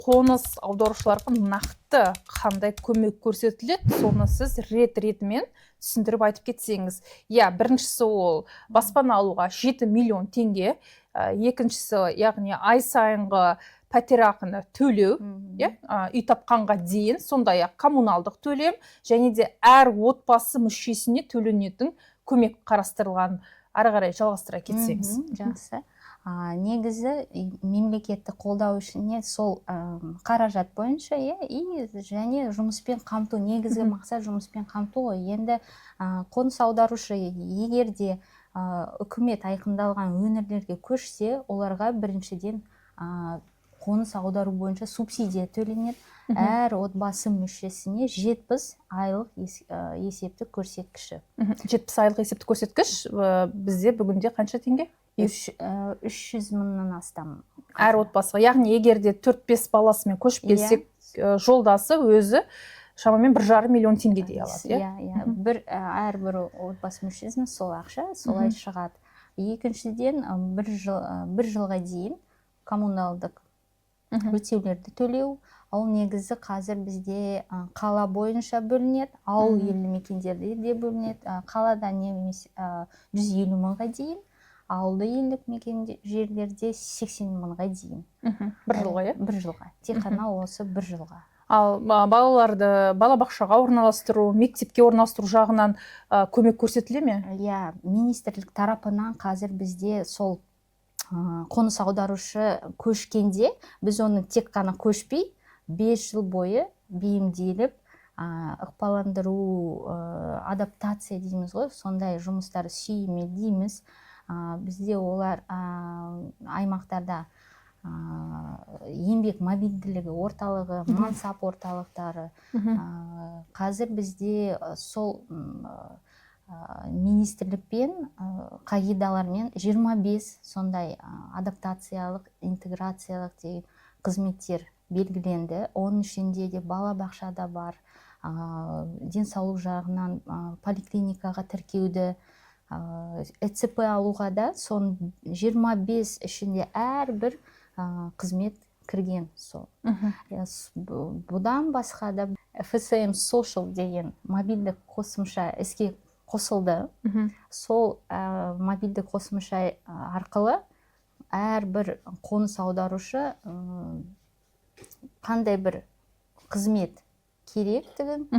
қоныс аударушыларға нақты қандай көмек көрсетіледі, соны сіз рет-ретімен түсіндіріп айтып кетсеңіз. Біріншісі ол баспана алуға 7 миллион теңге, екіншісі, яғни ай сайынғы пәтерақыны төлеу, үй тапқанға дейін, сондай-ақ коммуналдық төлем, және де әр отбасы мүшесіне төленетін көмек қарастырылған. Ары қарай жалғастыра кетсеңіз. Жақсы. Негізі мемлекеттік қолдау үшін сол қаражат бойынша және жұмыспен қамту, негізгі мақсат жұмыспен қамту ғой. Енді қоныс аударушы егер де үкімет айқындалған өңірлерге көшсе, оларға біріншіден қоныс аудару бойынша субсидия төленеді. Әр отбасы мүшесіне 70 айлық есептік көрсеткіші. 70 айлық есептік көрсеткіш бізде бүгінде қанша теңге? 300 мыңнан астам. Әр отбасыға, яғни егерде 4-5 баласымен көшіп келсек, жолдасы өзі шамамен 1,5 миллион теңгедей алады. Әрбір отбасы мүшесіне сол ақша солай шығады. Екіншіден, бір жылға дейін коммуналдық өтеулерді төлеу. Ол негізі қазір бізде қала бойынша бөлінеді, ауыл елді мекендерде де бөлінеді. Қалада немесе 150 мыңға дейін, ауылды елдік мекен жерлерде 80 мыңға дейін. Бір жылға, Бір жылға. Тек қана осы бір жылға. Ал балаларды балабақшаға орналастыру, мектепке орналастыру жағынан көмек көрсетіле ме? Министрлік тарапынан қазір бізде сол қоныс аударушы көшкенде, біз оны тек қана көшпей, 5 жыл бойы бейімделіп, ықпаландыру, адаптация дейміз ғой, сондай жұмыстар сүйемелдейміз. Бізде олар аймақтарда еңбек мобильділігі орталығы, мансап орталықтары. Қазір бізде сол министрлікпен, қағидалармен 25 сондай адаптациялық, интеграциялық деген қызметтер белгіленді. Оның ішінде де балабақшада бар, денсаулық жағынан поликлиникаға тіркеуді, ЭЦП алуға да сон 25 ішінде әрбір қызмет кірген сол. Бұдан басқа да FSM Social деген мобильдік қосымша іске қосылды. Сол мобильдік қосымша арқылы әрбір қоныс аударушы қандай бір қызмет керектігін